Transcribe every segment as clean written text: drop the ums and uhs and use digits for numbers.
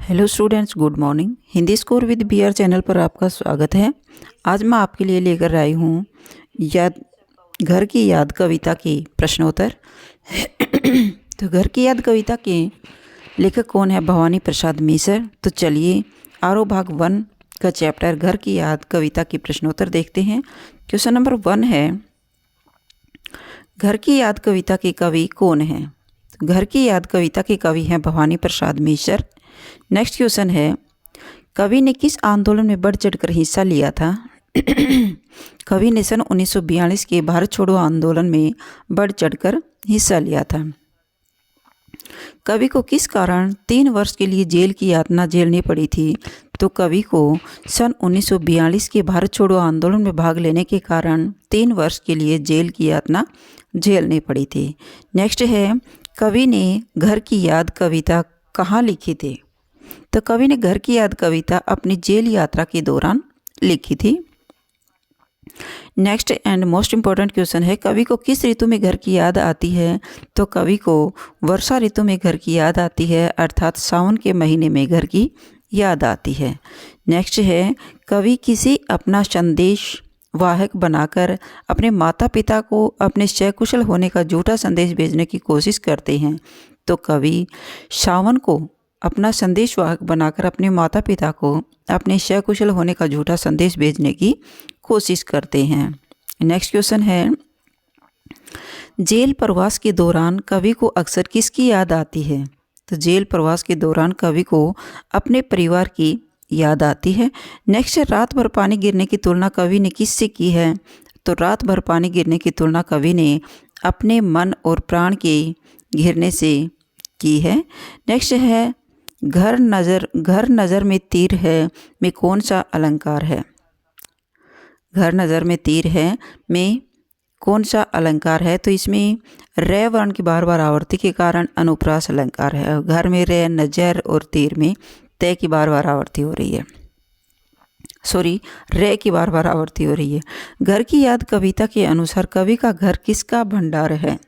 Hello students, good morning. Hindi score with BR channel पर आपका स्वागत है। आज मैं आपके लिए लेकर आई हूँ याद घर की याद कविता की प्रश्नोत्तर। तो घर की याद कविता के लेखक कौन है? भवानी प्रसाद मिश्र। तो चलिए आरो भाग 1 का चैप्टर घर की याद कविता की प्रश्नोत्तर देखते हैं। क्वेश्चन नंबर 1 है, घर की याद कविता के कवि कौन है? घर की याद कविता के कवि हैं भवानी प्रसाद मिश्र। नेक्स्ट क्वेश्चन है, कवि ने किस आंदोलन में बढ़ चढ़कर हिस्सा लिया था? कवि ने सन 1942 के भारत छोड़ो आंदोलन में बढ़ चढ़कर हिस्सा लिया था। कवि को किस कारण 3 वर्ष के लिए जेल की यातना झेलनी पड़ी थी? तो कवि को सन 1942 के भारत छोड़ो आंदोलन में भाग लेने के कारण 3 वर्ष के लिए जेल की यातना झेलनी पड़ी थी। नेक्स्ट है, कवि ने घर की याद कविता कहाँ लिखी थी? तो कवि ने घर की याद कविता अपनी जेल यात्रा के दौरान लिखी थी। Next and most important question है, कवि को किस ऋतु में घर की याद आती है? तो कवि को वर्षा ऋतु में घर की याद आती है, अर्थात सावन के महीने में घर की याद आती है। नेक्स्ट है, कवि किसी अपना संदेश वाहक बनाकर अपने माता पिता को अपने सकुशल होने का झूठा संदेश भेजने की कोशिश करते हैं। तो कवि सावन को अपना संदेश वाहक बनाकर अपने माता पिता को अपने सकुशल होने का झूठा संदेश भेजने की कोशिश करते हैं। नेक्स्ट क्वेश्चन है, जेल प्रवास के दौरान कवि को अक्सर किसकी याद आती है? तो जेल प्रवास के दौरान कवि को अपने परिवार की याद आती है। नेक्स्ट है, रात भर पानी गिरने की तुलना कवि ने किससे की है? तो रात भर पानी गिरने की तुलना कवि ने अपने मन और प्राण के घिरने से की है। नेक्स्ट है, घर नज़र में तीर है में कौन सा अलंकार है? घर नज़र में तीर है में कौन सा अलंकार है? तो इसमें रे वर्ण की बार बार आवर्ती के कारण अनुप्रास अलंकार है। घर में रे, नजर और तीर में तय की बार बार आवर्ती हो रही है, रे की बार बार आवर्ती हो रही है। घर की याद कविता के अनुसार कवि का घर किसका भंडार है?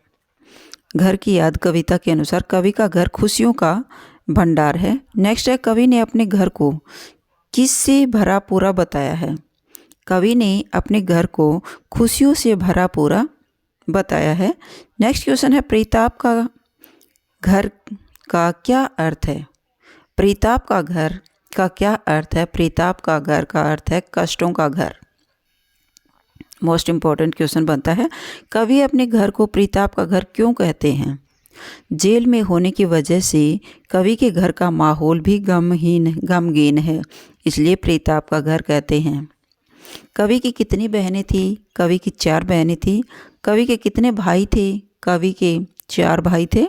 घर की याद कविता के अनुसार कवि का घर खुशियों का भंडार है। नेक्स्ट है, कवि ने अपने घर को किससे भरा पूरा बताया है? कवि ने अपने घर को खुशियों से भरा पूरा बताया है। नेक्स्ट क्वेश्चन है, प्रीताप का घर का क्या अर्थ है? प्रीताप का घर का क्या अर्थ है? प्रीताप का घर का अर्थ है कष्टों का घर। मोस्ट इम्पॉर्टेंट क्वेश्चन बनता है, कवि अपने घर को प्रीताप का घर क्यों कहते हैं? जेल में होने की वजह से कवि के घर का माहौल भी गमगीन है, इसलिए प्रीताप का घर कहते हैं। कवि की कितनी बहनें थी? कवि की 4 बहनें थी। कवि के कितने भाई थे? कवि के 4 भाई थे।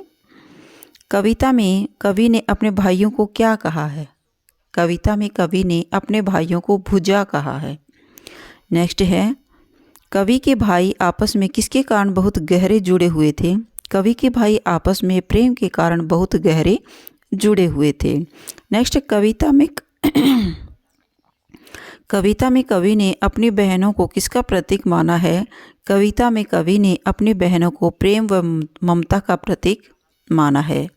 कविता में कवि ने अपने भाइयों को क्या कहा है? कविता में कवि ने अपने भाइयों को भुजा कहा है। नेक्स्ट है, कवि के भाई आपस में किसके कारण बहुत गहरे जुड़े हुए थे? कवि के भाई आपस में प्रेम के कारण बहुत गहरे जुड़े हुए थे। नेक्स्ट, कविता में कवि ने अपनी बहनों को किसका प्रतीक माना है? कविता में कवि ने अपनी बहनों को प्रेम व ममता का प्रतीक माना है।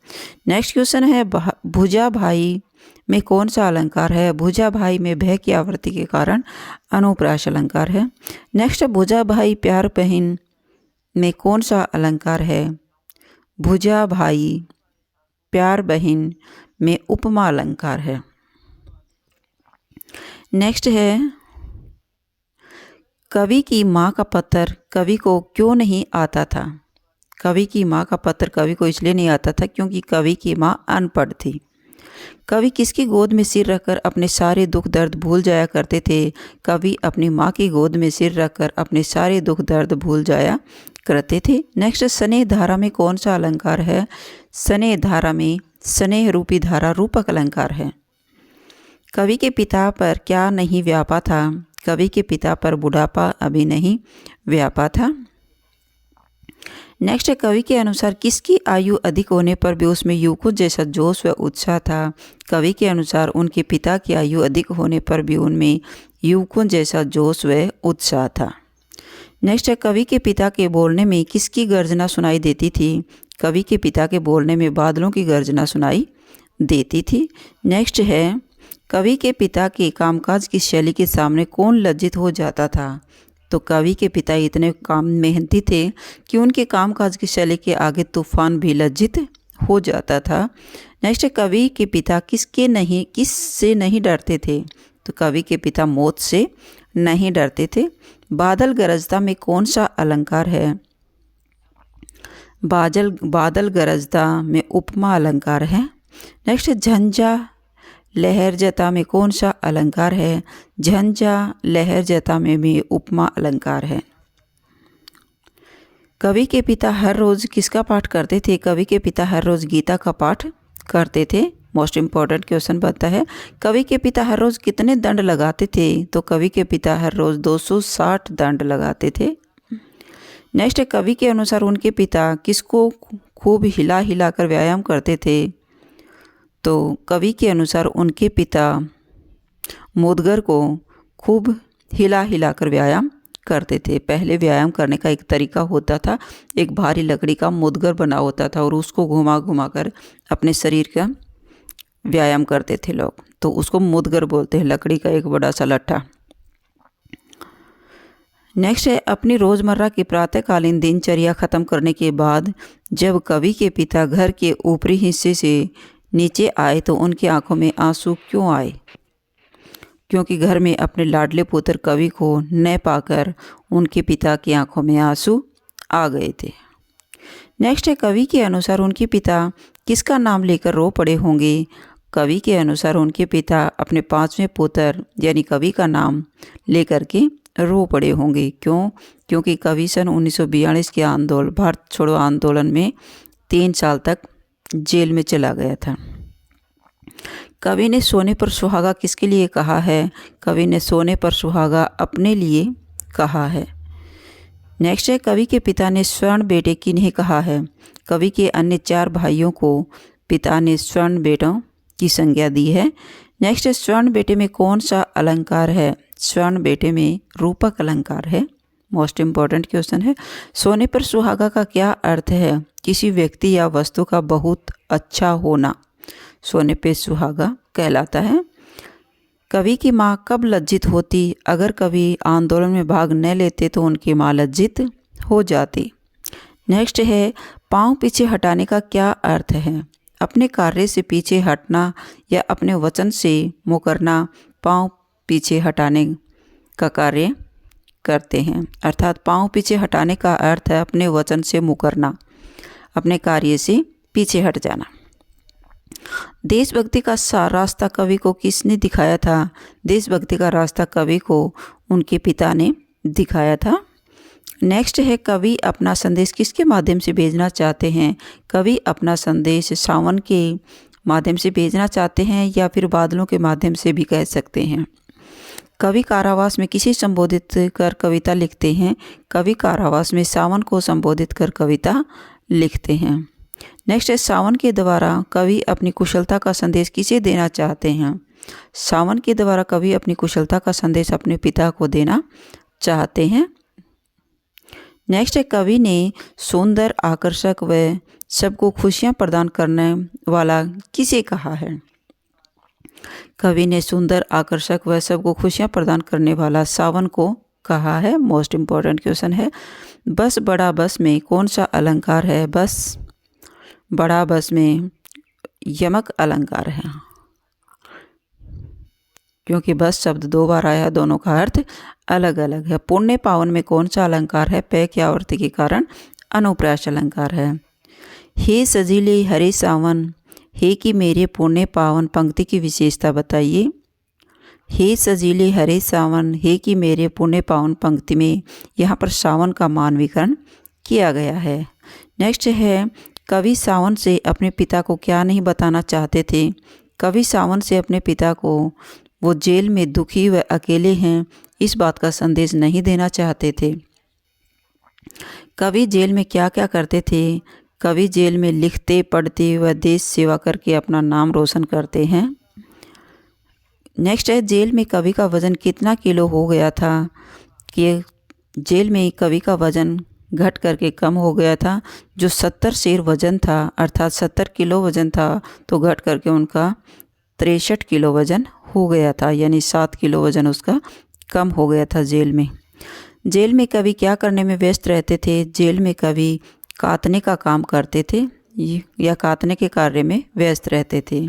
नेक्स्ट क्वेश्चन है, भुजा भाई में कौन सा अलंकार है? भुजा भाई में भय की आवृत्ति के कारण अनुप्रास अलंकार है। नेक्स्ट, भुजा भाई प्यार बहन में कौन सा अलंकार है? भुजा भाई प्यार बहन में उपमा अलंकार है। नेक्स्ट है, कवि की माँ का पत्र कवि को क्यों नहीं आता था? कवि की माँ का पत्र कवि को इसलिए नहीं आता था क्योंकि कवि की माँ अनपढ़ थी। कवि किसकी गोद में सिर रखकर अपने सारे दुख दर्द भूल जाया करते थे? कवि अपनी माँ की गोद में सिर रखकर अपने सारे दुख दर्द भूल जाया करते थे। नेक्स्ट, स्नेह धारा में कौन सा अलंकार है? स्नेह धारा में स्नेह रूपी धारा रूपक अलंकार है। कवि के पिता पर क्या नहीं व्यापा था? कवि के पिता पर बुढ़ापा अभी नहीं व्यापा था। नेक्स्ट, कवि के अनुसार किसकी आयु अधिक होने पर भी उसमें युवकों जैसा जोश व उत्साह था? कवि के अनुसार उनके पिता की आयु अधिक होने पर भी उनमें युवकों जैसा जोश व उत्साह था। नेक्स्ट है, कवि के पिता के बोलने में किसकी गर्जना सुनाई देती थी? कवि के पिता के बोलने में बादलों की गर्जना सुनाई देती थी। नेक्स्ट है, कवि के पिता के कामकाज की शैली के सामने कौन लज्जित हो जाता था? तो कवि के पिता इतने काम मेहनती थे कि उनके कामकाज की शैली के आगे तूफान भी लज्जित हो जाता था। नेक्स्ट है, कवि के पिता किससे नहीं डरते थे? तो कवि के पिता मौत से नहीं डरते थे। बादल गरजता में कौन सा अलंकार है? बादल गरजता में उपमा अलंकार है। नेक्स्ट, झंझा लहर जता में कौन सा अलंकार है? झंझा लहर जता में भी उपमा अलंकार है। कवि के पिता हर रोज़ किसका पाठ करते थे? कवि के पिता हर रोज़ गीता का पाठ करते थे। मोस्ट इम्पॉर्टेंट क्वेश्चन बनता है, कवि के पिता हर रोज़ कितने दंड लगाते थे? तो कवि के पिता हर रोज़ 260 दंड लगाते थे। नेक्स्ट है, कवि के अनुसार उनके पिता किसको खूब हिला हिला कर व्यायाम करते थे? तो कवि के अनुसार उनके पिता मुदगर को खूब हिला हिला कर व्यायाम करते थे। पहले व्यायाम करने का एक तरीका होता था, एक भारी लकड़ी का मुदगर बना होता था और उसको घुमा घुमा कर अपने शरीर का व्यायाम करते थे लोग, तो उसको मुदगर बोलते हैं, लकड़ी का एक बड़ा सा लट्ठा। नेक्स्ट है, अपनी रोज़मर्रा की प्रातःकालीन दिनचर्या ख़त्म करने के बाद जब कवि के पिता घर के ऊपरी हिस्से से नीचे आए तो उनकी आंखों में आंसू क्यों आए? क्योंकि घर में अपने लाडले पुत्र कवि को न पाकर उनके पिता की आंखों में आंसू आ गए थे। नेक्स्ट है, कवि के अनुसार उनके पिता किसका नाम लेकर रो पड़े होंगे? कवि के अनुसार उनके पिता अपने 5वें पुत्र यानी कवि का नाम लेकर के रो पड़े होंगे। क्यों? क्योंकि कवि सन 1942 के भारत छोड़ो आंदोलन में 3 साल तक जेल में चला गया था। कवि ने सोने पर सुहागा किसके लिए कहा है? कवि ने सोने पर सुहागा अपने लिए कहा है। नेक्स्ट है, कवि के पिता ने स्वर्ण बेटे किन्हें कहा है? कवि के अन्य 4 भाइयों को पिता ने स्वर्ण बेटों की संज्ञा दी है। नेक्स्ट है, स्वर्ण बेटे में कौन सा अलंकार है? स्वर्ण बेटे में रूपक अलंकार है। मोस्ट इम्पॉर्टेंट क्वेश्चन है। सोने पर सुहागा का क्या अर्थ है? किसी व्यक्ति या वस्तु का बहुत अच्छा होना सोने पे सुहागा कहलाता है। कवि की माँ कब लज्जित होती? अगर कवि आंदोलन में भाग न लेते तो उनकी माँ लज्जित हो जाती। नेक्स्ट है, पाँव पीछे हटाने का क्या अर्थ है? अपने कार्य से पीछे हटना या अपने वचन से मुकरना पाँव पीछे हटाने का कार्य करते हैं। अर्थात पाँव पीछे हटाने का अर्थ है अपने वचन से मुकरना, अपने कार्य से पीछे हट जाना। देशभक्ति का रास्ता कवि को किसने दिखाया था? देशभक्ति का रास्ता कवि को उनके पिता ने दिखाया था। नेक्स्ट है, कवि अपना संदेश किसके माध्यम से भेजना चाहते हैं? कवि अपना संदेश सावन के माध्यम से भेजना चाहते हैं या फिर बादलों के माध्यम से भी कह सकते हैं। कवि कारावास में किसे संबोधित कर कविता लिखते हैं? कवि कारावास में सावन को संबोधित कर कविता लिखते हैं। नेक्स्ट है, सावन के द्वारा कवि अपनी कुशलता का संदेश किसे देना चाहते हैं? सावन के द्वारा कवि अपनी कुशलता का संदेश अपने पिता को देना चाहते हैं। नेक्स्ट है, कवि ने सुंदर, आकर्षक व सबको खुशियां प्रदान करने वाला किसे कहा है? कवि ने सुंदर, आकर्षक व सबको खुशियां प्रदान करने वाला सावन को कहा है। मोस्ट इम्पॉर्टेंट क्वेश्चन है। बस बड़ा बस में कौन सा अलंकार है? बस बड़ा बस में यमक अलंकार है, क्योंकि बस शब्द 2 बार आया, दोनों का अर्थ अलग अलग है। पुण्य पावन में कौन सा अलंकार है? पे की आवर्ती के कारण अनुप्रास अलंकार है। हे सजीले हरे सावन, हे कि मेरे पुण्य पावन पंक्ति की विशेषता बताइए। हे सजीले हरे सावन, हे कि मेरे पुण्य पावन पंक्ति में यहाँ पर सावन का मानवीकरण किया गया है। नेक्स्ट है, कवि सावन से अपने पिता को क्या नहीं बताना चाहते थे? कवि सावन से अपने पिता को वो जेल में दुखी व अकेले हैं इस बात का संदेश नहीं देना चाहते थे। कवि जेल में क्या क्या करते थे? कवि जेल में लिखते, पढ़ते व देश सेवा करके अपना नाम रोशन करते हैं। नेक्स्ट है, जेल में कवि का वज़न कितना किलो हो गया था? कि जेल में कवि का वज़न घट करके कम हो गया था। जो 70 सेर वज़न था अर्थात 70 किलो वज़न था तो घट करके उनका 63 किलो वज़न हो गया था, यानी 7 किलो वज़न उसका कम हो गया था जेल में। जेल में कवि क्या करने में व्यस्त रहते थे? जेल में कवि कातने का काम करते थे या कातने के कार्य में व्यस्त रहते थे।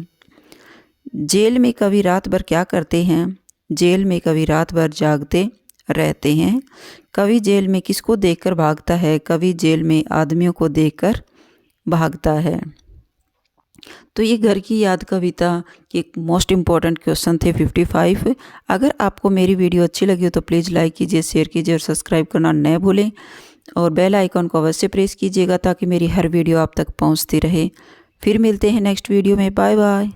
जेल में कवि रात भर क्या करते हैं? जेल में कवि रात भर जागते रहते हैं। कवि जेल में किसको देखकर भागता है? कवि जेल में आदमियों को देखकर भागता है। तो ये घर की याद कविता के मोस्ट इम्पॉर्टेंट क्वेश्चन थे 55। अगर आपको मेरी वीडियो अच्छी लगी हो तो प्लीज़ लाइक कीजिए, शेयर कीजिए और सब्सक्राइब करना न भूलें और बेल आइकन को अवश्य प्रेस कीजिएगा ताकि मेरी हर वीडियो आप तक पहुंचती रहे। फिर मिलते हैं नेक्स्ट वीडियो में। Bye bye.